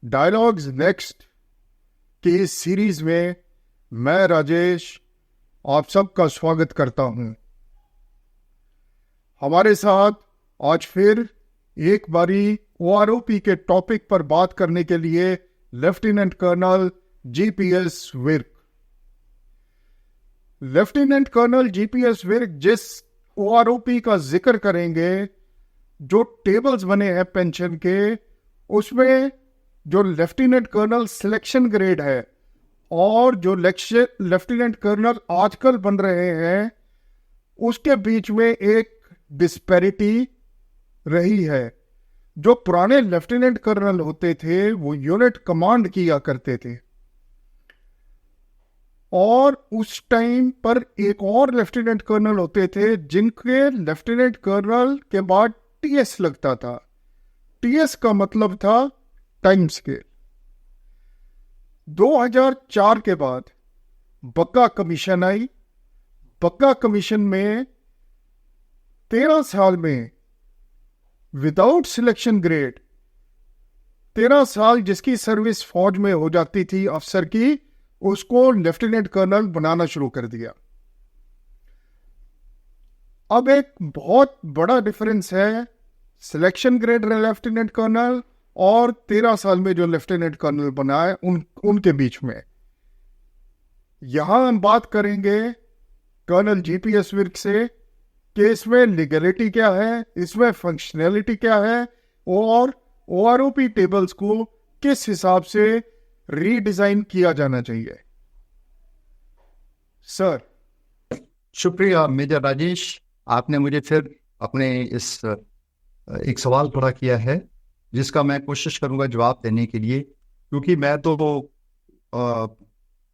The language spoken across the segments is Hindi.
डायलॉग्स नेक्स्ट की इस सीरीज में मैं राजेश आप सबका स्वागत करता हूं। हमारे साथ आज फिर एक बारी ओआरओपी के टॉपिक पर बात करने के लिए lieutenant colonel GPS Virk. Lieutenant colonel GPS Virk जिस ओआरओपी का जिक्र करेंगे, जो टेबल्स बने हैं पेंशन के, उसमें जो लेफ्टिनेंट कर्नल सिलेक्शन ग्रेड है और जो लेफ्टिनेंट कर्नल आजकल बन रहे हैं, उसके बीच में एक डिस्पैरिटी रही है। जो पुराने लेफ्टिनेंट कर्नल होते थे वो यूनिट कमांड किया करते थे, और उस टाइम पर एक और लेफ्टिनेंट कर्नल होते थे जिनके लेफ्टिनेंट कर्नल के बाद टीएस लगता था। टीएस का मतलब था टाइम स्केल। 2004 के बाद बग्गा कमीशन आई। बग्गा कमीशन में 13 साल में विदाउट सिलेक्शन ग्रेड 13 साल जिसकी सर्विस फौज में हो जाती थी अफसर की, उसको लेफ्टिनेंट कर्नल बनाना शुरू कर दिया। अब एक बहुत बड़ा डिफरेंस है सिलेक्शन ग्रेड लेफ्टिनेंट कर्नल और 13 साल में जो लेफ्टिनेंट कर्नल बना है उनके बीच में। यहां हम बात करेंगे कर्नल जीपीएस विर्क से कि इसमें लीगलिटी क्या है, इसमें फंक्शनैलिटी क्या है, और ओआरओपी टेबल्स को किस हिसाब से रीडिजाइन किया जाना चाहिए। सर। शुक्रिया मेजर राजेश, आपने मुझे फिर अपने इस एक सवाल खड़ा किया है जिसका मैं कोशिश करूंगा जवाब देने के लिए, क्योंकि मैं तो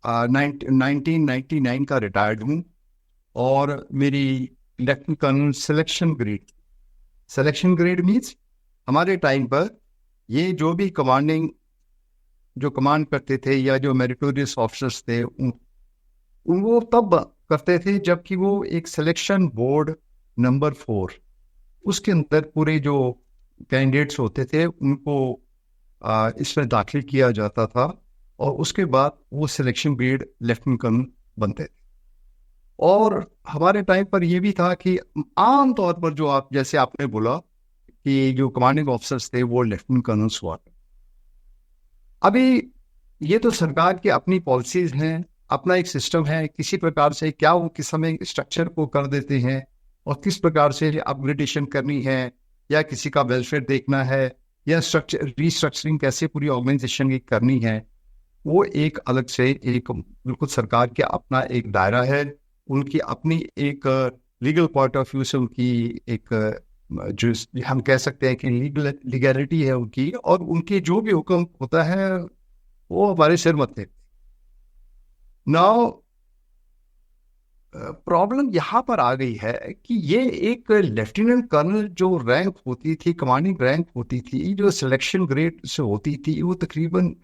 1999 का रिटायर्ड हूं और मेरी lieutenant colonel selection grade means हमारे टाइम पर ये जो भी जो कमांड करते थे या जो मेरिटोरियस ऑफिसर्स थे वो तब करते थे जबकि वो एक सिलेक्शन बोर्ड नंबर 4 उसके अंदर पूरे जो कैंडिडेट्स होते थे उनको इसमें दाखिल किया जाता था, और उसके बाद वो सिलेक्शन ग्रेड लेफ्टिनेंट कर्नल बनते थे। और हमारे टाइम पर यह भी था कि आम तौर पर जो जैसे आपने बोला कि जो कमांडिंग ऑफिसर्स थे वो लेफ्टिनेंट कर्नल्स हुआ। अभी ये तो सरकार की अपनी पॉलिसीज हैं, अपना एक सिस्टम है, किसी प्रकार से क्या वो किस समय स्ट्रक्चर को कर देते हैं और किस प्रकार से अपग्रेडेशन करनी है, या किसी का वेलफेयर देखना है, या रीस्ट्रक्चरिंग कैसे पूरी ऑर्गेनाइजेशन की करनी है, वो एक अलग से एक बिल्कुल सरकार के अपना एक दायरा है। उनकी अपनी एक लीगल पॉइंट ऑफ व्यू से उनकी एक जो हम कह सकते हैं कि लीगैलिटी है उनकी, और उनके जो भी हुक्म होता है वो हमारे सिर मत थे। नाउ प्रॉब्लम यहाँ पर आ गई है कि ये एक लेफ्टिनेंट कर्नल जो रैंक होती थी, कमांडिंग रैंक होती थी, जो सिलेक्शन ग्रेड से होती थी, वो तकरीबन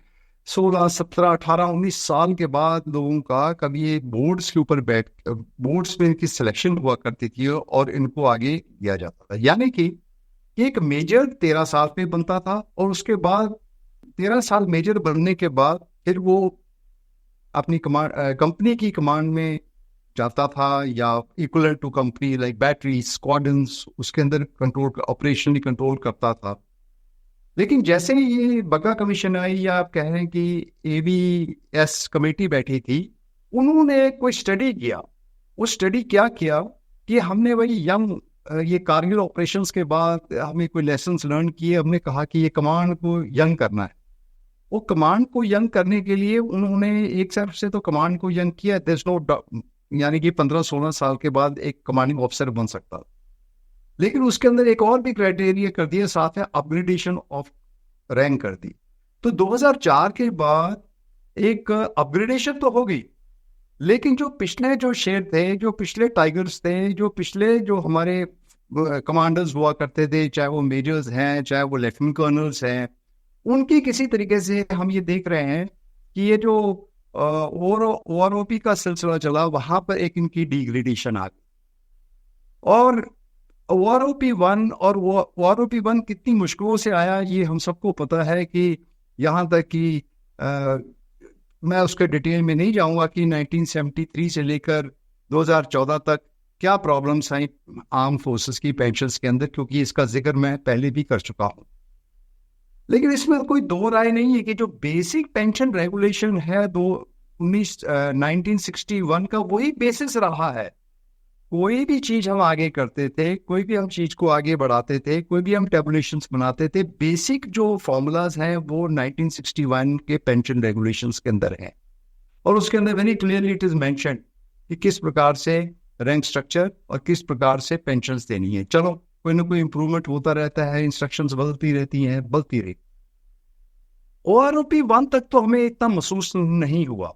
16, 17, 18, 19 साल के बाद लोगों का कभी ये बोर्ड्स के ऊपर बोर्ड्स में इनकी सिलेक्शन हुआ करती थी और इनको आगे दिया जाता था। यानी कि एक मेजर 13 साल में बनता था, और उसके बाद 13 साल मेजर बनने के बाद फिर वो अपनी कंपनी की कमांड में जाता था, या equal to company like battery squadrons, उसके अंदर कंट्रोल ऑपरेशनली कंट्रोल करता था। लेकिन जैसे ही ये बग्गा कमीशन आई, या आप कह रहे हैं कि एबीएस कमेटी बैठी थी, उन्होंने कोई स्टडी किया। वो स्टडी क्या किया कि हमने वही ये कारगिल ऑपरेशंस के बाद हमें कोई लेसन्स लर्न किए। हमने कहा कि ये कमांड को यंग करना है। वो कमांड को यंग करने के लिए उन्होंने एक तरफ से तो कमांड को यंग किया, देयर नो डाउट, यानी कि 15-16 साल के बाद एक कमांडिंग ऑफिसर बन सकता, लेकिन उसके अंदर एक और भी क्राइटेरिया कर दिया, साथ में अपग्रेडेशन ऑफ रैंक कर दी। तो 2004 के बाद एक अपग्रेडेशन तो हो गई, लेकिन जो पिछले जो शेर थे, जो पिछले टाइगर्स थे, जो पिछले जो हमारे कमांडर्स हुआ करते थे, चाहे वो मेजर्स हैं, चाहे वो लेफ्टिनेंट कर्नल्स हैं, उनकी किसी तरीके से हम ये देख रहे हैं कि ये जो ओआरओपी का सिलसिला चला, वहां पर एक इनकी डिग्रेडेशन आ गई। और ओआरओपी 1 कितनी मुश्किलों से आया, ये हम सबको पता है कि यहाँ तक कि मैं उसके डिटेल में नहीं जाऊंगा कि 1973 से लेकर 2014 तक क्या प्रॉब्लम्स आई आर्म फोर्सेस की पेंशन्स के अंदर, क्योंकि इसका जिक्र मैं पहले भी कर चुका हूं। लेकिन इसमें कोई दो राय नहीं है कि जो बेसिक पेंशन रेगुलेशन है 1961 का, वही बेसिस रहा है। कोई भी चीज हम आगे करते थे, कोई भी हम चीज को आगे बढ़ाते थे, कोई भी हम टेबुलेशंस बनाते थे, बेसिक जो फॉर्मूलाज हैं वो 1961 के पेंशन रेगुलेशंस के अंदर हैं। और उसके अंदर very clearly it is mention कि किस प्रकार से रैंक स्ट्रक्चर और किस प्रकार से पेंशन्स देनी है। चलो कोई ना कोई इंप्रूवमेंट होता रहता है, इंस्ट्रक्शंस बदलती रहती हैं, बदलती रही। OROP 1 तक तो हमें इतना महसूस नहीं हुआ,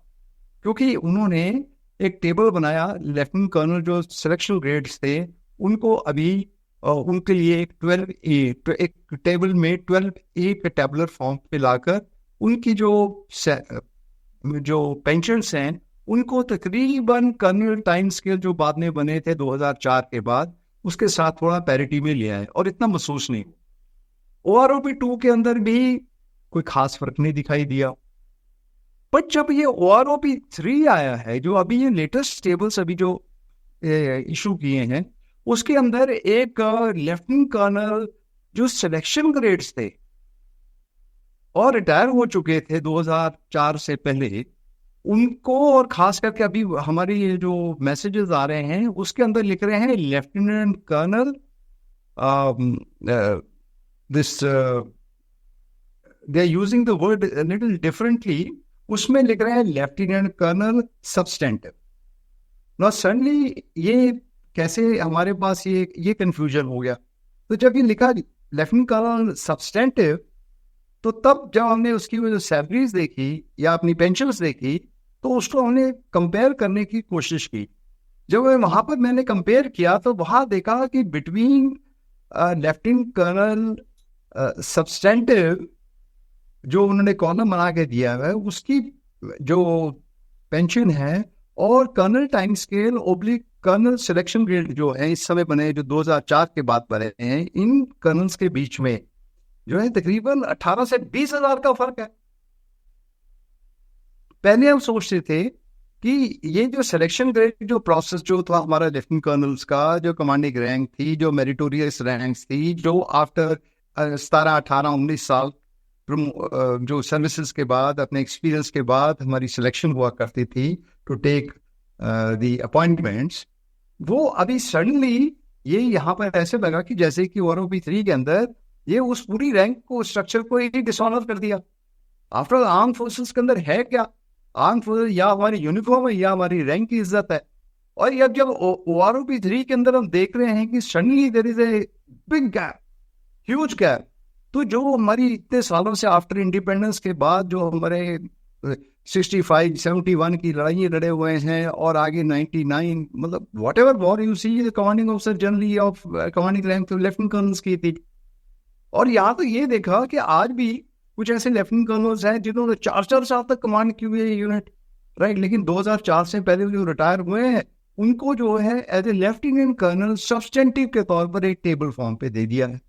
क्योंकि उन्होंने एक टेबल बनाया, लेफ्टिनेंट कर्नल जो सिलेक्शन ग्रेड्स थे उनको अभी उनके लिए एक 12A एक टेबल में 12A के टेबुलर फॉर्म पे लाकर उनकी जो पेंशन्स हैं उनको तकरीबन कर्नल टाइम स्केल जो बाद में बने थे 2004 के बाद, उसके साथ थोड़ा पैरिटी में लिया है और इतना महसूस नहीं हुआ। OROP 2 के अंदर भी कोई खास फर्क नहीं दिखाई दिया। बट जब ये OROP 3 आया है, जो अभी ये लेटेस्ट टेबल्स अभी जो इशू किए हैं, उसके अंदर एक लेफ्टिनेंट कर्नल जो सिलेक्शन ग्रेड्स थे और रिटायर हो चुके थे 2004 से पहले, उनको, और खास करके अभी हमारी ये जो मैसेजेस आ रहे हैं उसके अंदर लिख रहे हैं lieutenant colonel this they are using the word little differently, उसमें लिख रहे हैं lieutenant colonel substantive. Now suddenly ये कैसे हमारे पास ये कंफ्यूजन हो गया। तो जब ये लिखा लेफ्टिनेंट कर्नल सब्सटेंटिव, तो तब जब हमने उसकी जो सैलरीज देखी या अपनी पेंशन्स देखी, तो उसको हमने कंपेयर करने की कोशिश की। जब वहां पर मैंने कंपेयर किया तो वहां देखा कि बिटवीन लेफ्टिनेंट कर्नल सब्सटेंटिव जो उन्होंने कॉलम बना के दिया है, उसकी जो पेंशन है, और colonel time scale oblique colonel selection grade जो है इस समय बने, जो 2004 के बाद बने हैं, इन कर्नल्स के बीच में जो है तकरीबन 18 से 20 हजार का फर्क है। पहले हम सोचते थे कि ये जो सिलेक्शन ग्रेड जो प्रोसेस जो था हमारा लेफ्टिनेंट कर्नल्स का, जो कमांडिंग रैंक थी, जो मेरिटोरियस रैंक्स थी, जो आफ्टर 17, 18, 19 साल जो सर्विसेज के बाद, अपने एक्सपीरियंस के बाद हमारी सिलेक्शन हुआ करती थी टू टेक द अपॉइंटमेंट्स, वो अभी सडनली ये यहाँ पर ऐसे लगा कि जैसे कि OROP 3 के अंदर ये उस पूरी रैंक को, स्ट्रक्चर को ही डिसऑनर कर दिया। आफ्टर आर्म फोर्सेस के अंदर है क्या? आर्म फोर्सेस या हमारी यूनिफॉर्म है या हमारी रैंक की इज्जत है। और जब OROP 3 के अंदर हम देख रहे हैं कि suddenly there is a big gap, huge gap. तो जो हमारी इतने सालों से आफ्टर इंडिपेंडेंस के बाद जो हमारे 65, 71 की लड़ाई लड़े हुए हैं, और आगे 99, मतलब whatever war you see, commanding officer generally of commanding rank तो लेफ्टिनेंट कर्नल्स की थी। और यहाँ तो ये देखा कि आज भी कुछ ऐसे लेफ्टिनेंट कर्नल्स हैं जिन्होंने 4-4 साल तक कमांड की हुई है यूनिट, राइट, लेकिन 2004 से पहले जो रिटायर हुए हैं उनको जो है as a lieutenant colonel substantive के तौर पर एक टेबल फॉर्म पे दे दिया है।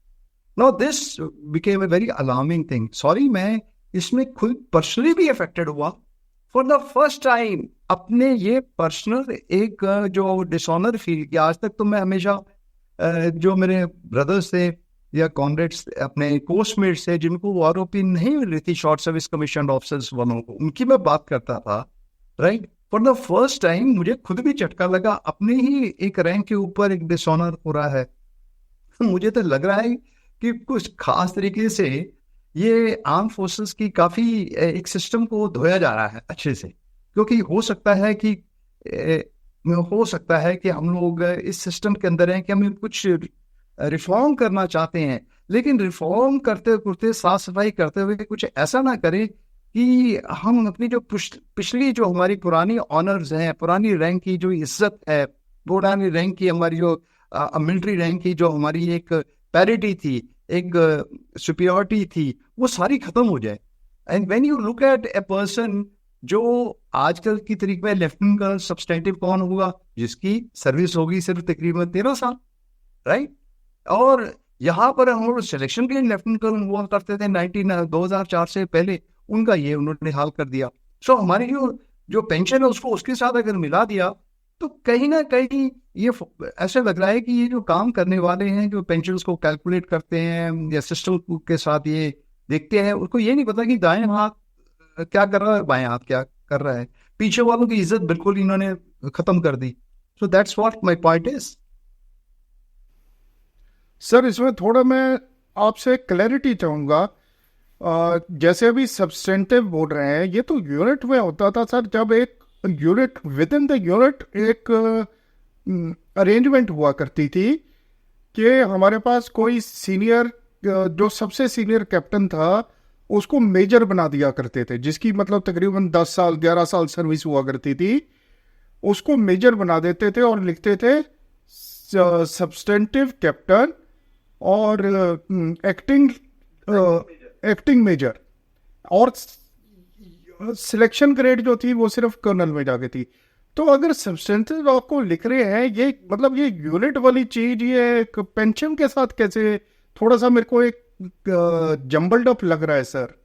Now this became a very alarming thing. Sorry, मैं इसमें खुद पर्सनली भी अफेक्टेड हुआ। फॉर द फर्स्ट टाइम अपने ये पर्सनल एक जो डिसऑनर फील किया। आज तक तो मैं हमेशा जो मेरे ब्रदर्स थे या कॉमरेड्स, अपने पोस्टमेट्स थे जिनको OROP नहीं मिल रही थी, शॉर्ट सर्विस कमीशन ऑफिसर्स वालों को, उनकी मैं बात करता था, right. For the first time मुझे खुद भी झटका लगा, अपने ही एक रैंक के ऊपर एक डिसऑनर हो रहा है। मुझे तो लग रहा है कि कुछ खास तरीके से ये आर्म फोर्सेस की काफी एक सिस्टम को धोया जा रहा है अच्छे से, क्योंकि हो सकता है कि हम लोग इस सिस्टम के अंदर हैं कि हम कुछ रिफॉर्म करना चाहते हैं, लेकिन रिफॉर्म करते करते, साफ सफाई करते हुए कुछ ऐसा ना करें कि हम अपनी जो पिछली जो हमारी पुरानी ऑनर्स हैं, पुरानी रैंक की जो इज्जत है, पुरानी रैंक की हमारी जो मिलिट्री रैंक की जो हमारी एक पैरिटी थी, एक सुपीरियरिटी थी, वो सारी खत्म हो जाए। And when you look at a person, जो आजकल की तरीके में लेफ्टिनेंट कर्नल सब्सटेंटिव कौन होगा, जिसकी सर्विस होगी सिर्फ तकरीबन 13 साल, राइट। और यहाँ पर हम लोग सिलेक्शन के लेफ्टिनेंट कर्नल हुआ करते थे 2004 से पहले, उनका ये उन्होंने हाल कर दिया। सो हमारी जो जो पेंशन है उसको उसके साथ अगर मिला दिया तो कहीं ना कहीं ये ऐसे लग रहा है कि ये जो काम करने वाले हैं, जो पेंशन को कैलकुलेट करते हैं या सिस्टम के साथ ये देखते हैं, उनको ये नहीं पता कि दाएं हाथ क्या कर रहा है, बाएं हाथ क्या कर रहा है। पीछे वालों की इज्जत बिल्कुल इन्होंने खत्म कर दी। So that's what my point is. Sir इसमें थोड़ा मैं आपसे क्लैरिटी चाहूँगा। जैसे अभी सब्सटेंटिव बोल रहे हैं, ये तो यूनिट में होता था सर, जब एक unit with in the unit एक अरेंजमेंट हुआ करती थी कि हमारे पास कोई सीनियर, जो सबसे सीनियर कैप्टन था उसको मेजर बना दिया करते थे, जिसकी मतलब तकरीबन 10 साल 11 साल सर्विस हुआ करती थी, उसको मेजर बना देते थे और लिखते थे सब्सटेंटिव कैप्टन और एक्टिंग एक्टिंग मेजर, और सिलेक्शन ग्रेड जो थी वो सिर्फ कर्नल में जाके थी। तो अगर सब्सटेंटिव आपको लिख रहे हैं, ये मतलब ये यूनिट वाली चीज ये पेंशन के साथ कैसे, थोड़ा सा मेरे को एक जम्बल्ड अप लग रहा है सर।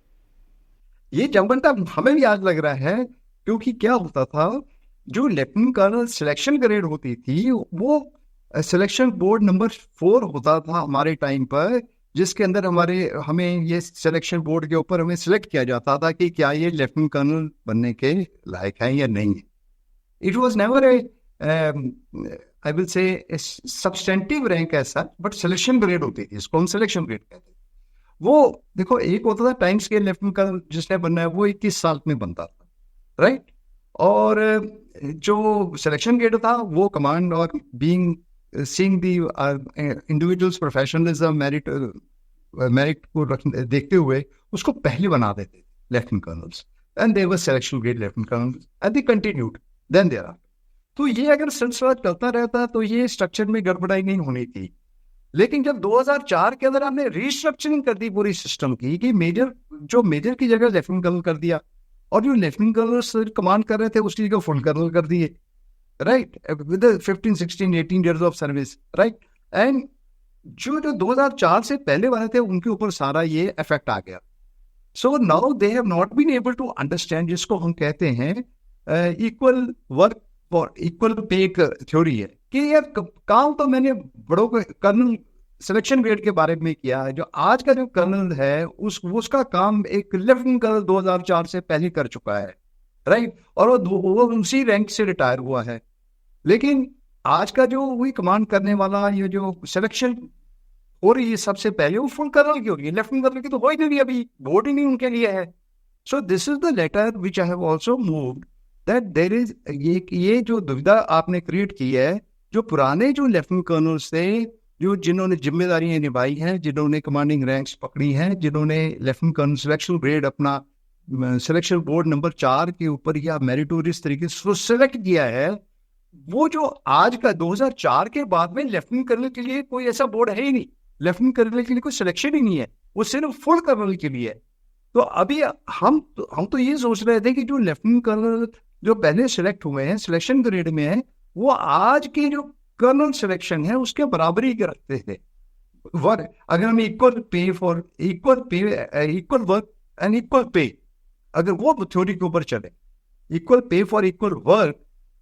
ये जंबल का हमें भी आज लग रहा है, क्योंकि क्या होता था, जो लेफ्टिनेंट कर्नल सिलेक्शन ग्रेड होती थी वो सिलेक्शन बोर्ड नंबर 4 होता था हमारे टाइम पर, जिसके अंदर हमें ये सिलेक्शन बोर्ड के ऊपर हमें सिलेक्ट किया जाता था कि क्या ये लेफ्टिनेंट कर्नल बनने के लायक है या नहीं है। It was never a I will say substantive rank ऐसा, बट सिलेक्शन ग्रेड होती थी, इसको हम सिलेक्शन ग्रेड कहते हैं। वो देखो, एक होता था टाइम स्केल लेफ्टिनेंट कर्नल जिसने बनना है वो 21 साल में बनता था, राइट। और जो सिलेक्शन ग्रेड था वो कमांड और being seeing the individual's professionalism merit को देखते हुए उसको पहले बना देते थे lieutenant colonels, and they were selection grade lieutenant colonels and they continued then thereafter. तो ये अगर सिलसिला चलता रहता तो ये स्ट्रक्चर में गड़बड़ाई नहीं होनी थी। लेकिन जब 2004 के अंदर हमने रीस्ट्रक्चरिंग कर दी पूरी सिस्टम की, कि मेजर की जगह लेफ्टिनेंट कर्नल कर दिया, और जो लेफ्टिनेंट कर्नल कमांड कर रहे थे उसकी जगह फुल कर्नल कर दिए, right, with 15 16 18 years of service, right. And जो 2004 से पहले वाले थे उनके ऊपर सारा ये इफेक्ट आ गया। So now they have not been able to understand, जिसको हम कहते हैं equal work for equal pay theory है, कि यार काम तो मैंने बड़ों को कर्नल सिलेक्शन ग्रेड के बारे में किया है, जो आज का जो कर्नल है उसका काम एक लेफ्टिनेंट कर्नल 2004 से पहले कर चुका है, राइट, और वो उसी रैंक से रिटायर हुआ है। लेकिन आज का जो वही कमांड करने वाला, ये जो सिलेक्शन हो रही है सबसे पहले, वो फुल कर्नल की हो रही है, लेफ्टिनेंट कर्नल की तो हो ही नहीं, अभी वोट ही नहीं उनके लिए है। So this is the letter which I have also moved that there is, ये जो दुविधा आपने क्रिएट की है, जो पुराने जो लेफ्टिनेंट कर्नल्स थे, जो जिन्होंने जिम्मेदारियां निभाई हैं, जिन्होंने कमांडिंग रैंक्स पकड़ी हैं, जिन्होंने लेफ्टिनेंट कर्नल सिलेक्शन ग्रेड अपना सिलेक्शन बोर्ड नंबर 4 के ऊपर या मेरिटोरियस तरीके से सिलेक्ट किया है, वो जो आज का 2004 के बाद में लेफ्टिनेंट कर्नल के लिए कोई ऐसा बोर्ड है ही नहीं, लेफ्टिनेंट कर्नल के लिए कोई सिलेक्शन ही नहीं है, वो सिर्फ फुल कर्नल के लिए है। तो अभी हम तो ये सोच रहे थे कि जो लेफ्टिनेंट कर्नल जो पहले सिलेक्ट हुए हैं सिलेक्शन ग्रेड में है, वो आज के जो कर्नल सिलेक्शन है उसके बराबरी के रखते थे वर्क। अगर हम equal work and equal pay, अगर वो थ्योरी के ऊपर चले, equal pay for equal work,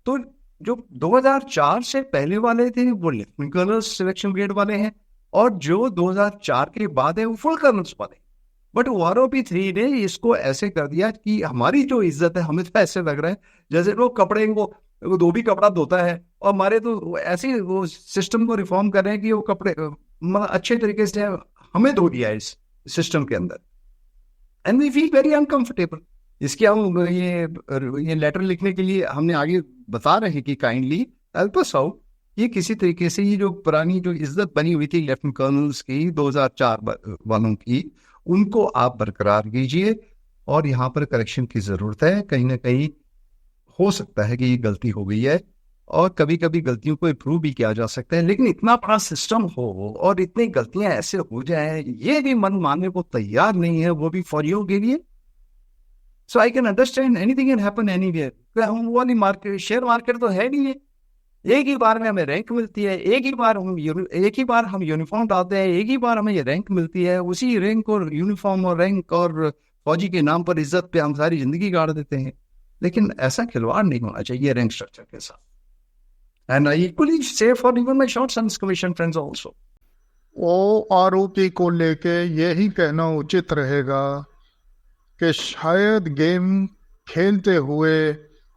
तो जो 2004 से पहले वाले थे वो लेफ्टिनेंट कर्नल सिलेक्शन ग्रेड वाले हैं, और जो 2004 के बाद है वो फुल कर्नल्स वाले। बट ROP3 ने इसको ऐसे कर दिया कि हमारी जो इज्जत है, हमें तो ऐसे लग रहा है जैसे लोग कपड़े वो धोबी कपड़ा धोता है, और हमारे तो ऐसे वो सिस्टम को रिफॉर्म कर रहे हैं कि वो कपड़े अच्छे तरीके से हमें धो दिया है इस सिस्टम के अंदर, and we feel very uncomfortable. इसके हम ये लेटर लिखने के लिए हमने आगे बता रहे हैं कि काइंडली हेल्प अस आउट, ये किसी तरीके से ये जो पुरानी जो इज्जत बनी हुई थी लेफ्टिनेंट कर्नल्स की 2004 वालों की, उनको आप बरकरार कीजिए, और यहाँ पर करेक्शन की जरूरत है। कहीं ना कहीं हो सकता है कि ये गलती हो गई है, और कभी कभी गलतियों को इम्प्रूव भी किया जा सकता है, लेकिन इतना बड़ा सिस्टम हो और इतनी गलतियां ऐसे हो जाए, ये भी मन मानने को तैयार नहीं है, वो भी फॉर यू के लिए। So I can understand anything can happen anywhere. वो वाली मार्केट, शेयर मार्केट तो है नहीं है, एक ही बार में हमें रैंक मिलती है, एक ही बार हम यूनिफॉर्म डालते हैं, एक ही बार हमें ये रैंक मिलती है। उसी रैंक और यूनिफॉर्म और रैंक और फौजी के नाम पर इज्जत पे हम सारी जिंदगी गाड़ देते हैं। लेकिन ऐसा खिलवाड़ नहीं होना चाहिए रैंक स्ट्रक्चर के साथ। एंड आई इक्वली से for even my short service commission friends also. OROP को लेके यही कहना उचित रहेगा कि शायद गेम खेलते हुए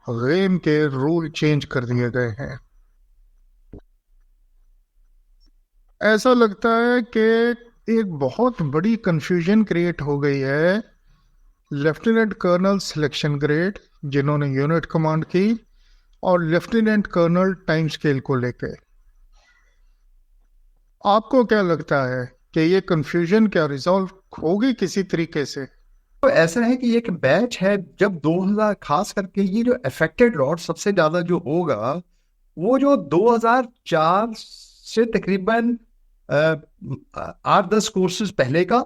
गेम के रूल चेंज कर दिए गए हैं। ऐसा लगता है कि एक बहुत बड़ी कंफ्यूजन क्रिएट हो गई है लेफ्टिनेंट कर्नल सिलेक्शन ग्रेड जिन्होंने यूनिट कमांड की और लेफ्टिनेंट कर्नल टाइम स्केल को लेके। आपको क्या लगता है कि ये कंफ्यूजन क्या रिजॉल्व होगी किसी तरीके से? तो ऐसा है कि एक बैच है, जब 2000 खास करके ये जो अफेक्टेड लॉट सबसे ज्यादा जो होगा वो जो 2004 से तकरीबन 8-10 कोर्सेज पहले का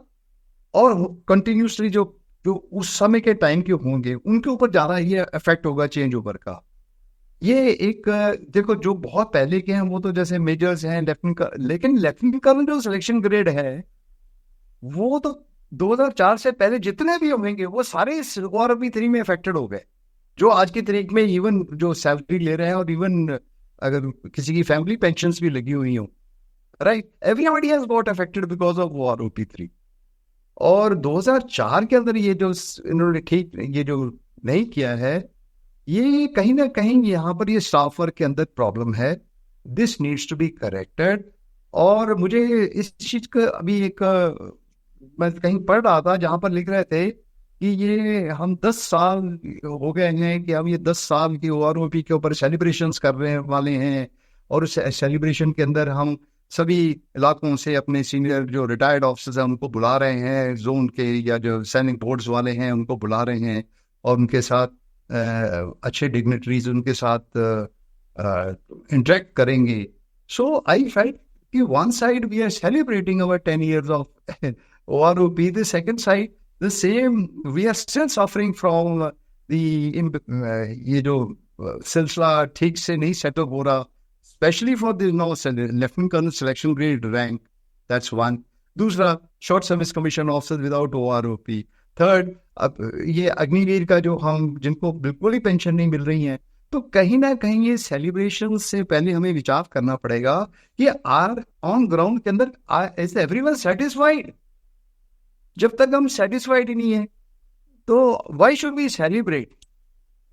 और कंटिन्यूसली जो जो उस समय के टाइम के होंगे उनके ऊपर ज्यादा ये इफेक्ट होगा चेंज ओवर का। ये एक देखो जो बहुत पहले के हैं वो तो जैसे मेजर्स हैं, लेफ्टिनेंट, लेकिन लेफ्टिनेंट कर्नल जो सिलेक्शन ग्रेड है वो तो 2004 से पहले जितने भी होंगे वो सारे इस OROP 3 में अफेक्टेड हो गए। जो आज की तारीख में इवन जो सैलरी ले रहे हैं और इवन अगर किसी की फैमिली पेंशन्स भी लगी हुई हो, right, everybody has got affected because of OROP 3। और 2004 के अंदर ये जो इन्होंने ठीक ये जो नहीं किया है, ये कहीं ना कहीं यहाँ पर ये सॉफ्टवेयर के अंदर प्रॉब्लम है। This needs to be corrected. और मुझे इस चीज का अभी एक मैं कहीं पढ़ रहा था जहां पर लिख रहे थे कि ये हम 10 साल हो गए हैं कि हम ये 10 साल की OROP के ऊपर सेलिब्रेशंस कर रहे वाले हैं। और उस सेलिब्रेशन के अंदर हम सभी इलाकों से अपने सीनियर जो रिटायर्ड ऑफिसर्स हैं उनको बुला रहे हैं, जोन के या जो सैनिक बोर्ड्स वाले हैं उनको बुला रहे हैं और उनके साथ अच्छे डिग्निटरीज उनके साथ इंटरेक्ट करेंगे। सो आई फेल्ट कि one side we are celebrating our 10 years of OROP, the second side the same we are still suffering from the ये जो सिलसिला ठीक से नहीं सेटअप हो रहा, especially for the lieutenant colonel selection grade rank. That's one. दूसरा, short service commission officers without OROP. Third, अब ये अग्निवीर का जो हम जिनको बिल्कुल ही पेंशन नहीं मिल रही है, तो कहीं ना कहीं ये सेलिब्रेशन से पहले हमें विचार करना पड़ेगा कि आर ऑन ग्राउंड के अंदर इज एवरीवन सेटिस्फाइड। जब तक हम सेटिस्फाइड ही नहीं है तो why should we celebrate?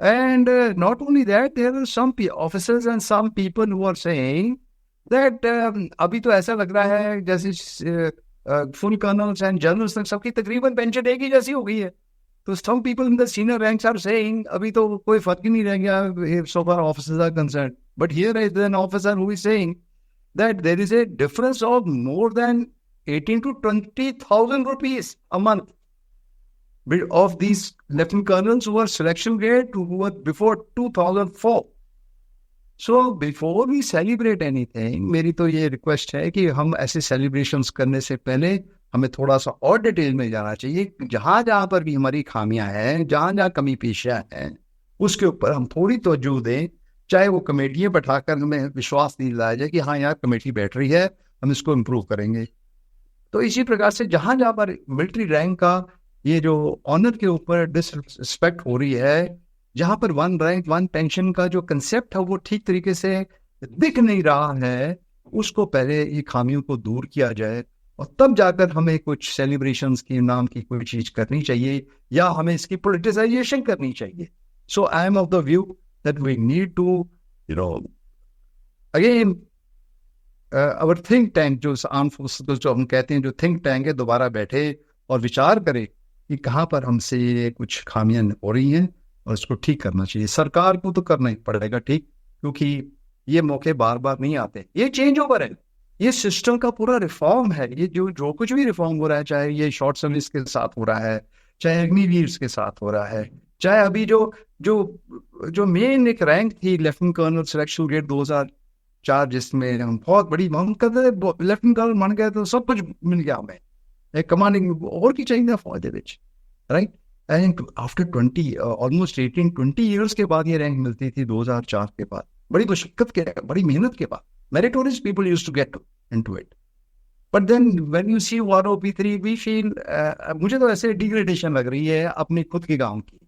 And not only that, there are some officers and some people who are saying that अभी तो ऐसा लग रहा है जैसे फुल कर्नल्स एंड जनरल्स तक सबकी तकरीबन पेंशन एक ही जैसी हो गई है। तो some people in the senior ranks are saying अभी तो कोई फर्क ही नहीं रह गया so far officers are concerned. But here is an officer who is saying that there is a difference of more than 18 to 20,000 rupees a month of these lieutenant colonels who were selection grade who were before 2004. So before we celebrate anything, मेरी तो ये रिक्वेस्ट है कि हम ऐसे सेलिब्रेशंस करने से पहले हमें थोड़ा सा और डिटेल में जाना चाहिए। जहां जहां पर भी हमारी खामियां हैं, जहां जहां कमी पेशियां हैं, उसके ऊपर हम थोड़ी तवज्जो दें। चाहे वो कमेटियां बैठाकर हमें विश्वास दिलाया जाए कि हाँ यार कमेटी बैठ रही है, हम इसको इम्प्रूव करेंगे। तो इसी प्रकार से जहां जहां पर मिलिट्री रैंक का ये जो ऑनर के ऊपर डिसरिस्पेक्ट हो रही है, जहां पर वन रैंक वन पेंशन का जो कंसेप्ट है वो ठीक तरीके से दिख नहीं रहा है, उसको पहले ये खामियों को दूर किया जाए और तब जाकर हमें कुछ सेलिब्रेशंस के नाम की कोई चीज करनी चाहिए या हमें इसकी पोलिटिसाइजेशन करनी चाहिए। So I am of the view that we need to again our think tank, जो आर्म फोर्सेस जो हम कहते हैं जो थिंक टैंक है, दोबारा बैठे और विचार करे कि कहाँ पर हमसे कुछ खामियां हो रही हैं और इसको ठीक करना चाहिए। सरकार को तो करना ही पड़ेगा ठीक, क्योंकि ये मौके बार बार नहीं आते। ये चेंज ओवर है, ये सिस्टम का पूरा रिफॉर्म है। ये जो कुछ भी रिफॉर्म हो रहा है, चाहे ये शॉर्ट सर्विस के साथ हो रहा है, चाहे अग्निवीर के साथ हो रहा है, चाहे अभी जो जो जो मेन एक रैंक थी लेफ्टिनेंट कर्नल सिलेक्शन ग्रेड 2004 जिसमें हम बहुत बड़ी हम कहते लेफ्टिनेंट कर्नल मान गए तो सब कुछ मिल गया हमें, एक कमांडिंग और की चाहिए फौज दे विच, right. And after 20 almost 18-20 years के बाद ये रैंक मिलती थी 2004 के बाद। बड़ी मुशक्कत के, बड़ी मेहनत के बाद meritorious people used to get into it. But then when you see OROP3 we feel, मुझे तो ऐसे डिग्रेडेशन लग रही है अपने खुद के गांव की.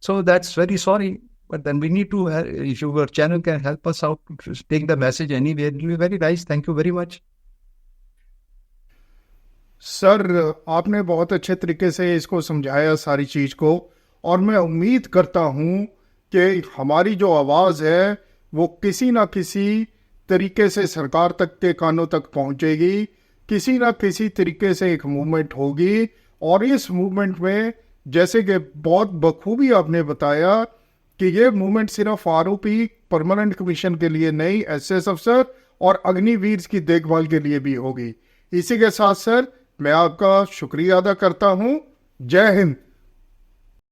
So that's very sorry, but then we need to, if your channel can help us out to take the message anywhere, it will be very nice. Thank you very much. Sir आपने बहुत अच्छे तरीके से इसको समझाया सारी चीज़ को, और मैं उम्मीद करता हूँ कि हमारी जो आवाज़ है वो किसी ना किसी तरीके से सरकार तक के कानों तक पहुँचेगी, किसी ना किसी तरीके से एक मूवमेंट होगी. और इस मूवमेंट में जैसे कि बहुत बखूबी आपने बताया कि ये मूवमेंट सिर्फ आरोपी परमानेंट कमीशन के लिए नहीं, SS अफसर और अग्निवीर की देखभाल के लिए भी होगी. इसी के साथ सर मैं आपका शुक्रिया अदा करता हूँ. जय हिंद.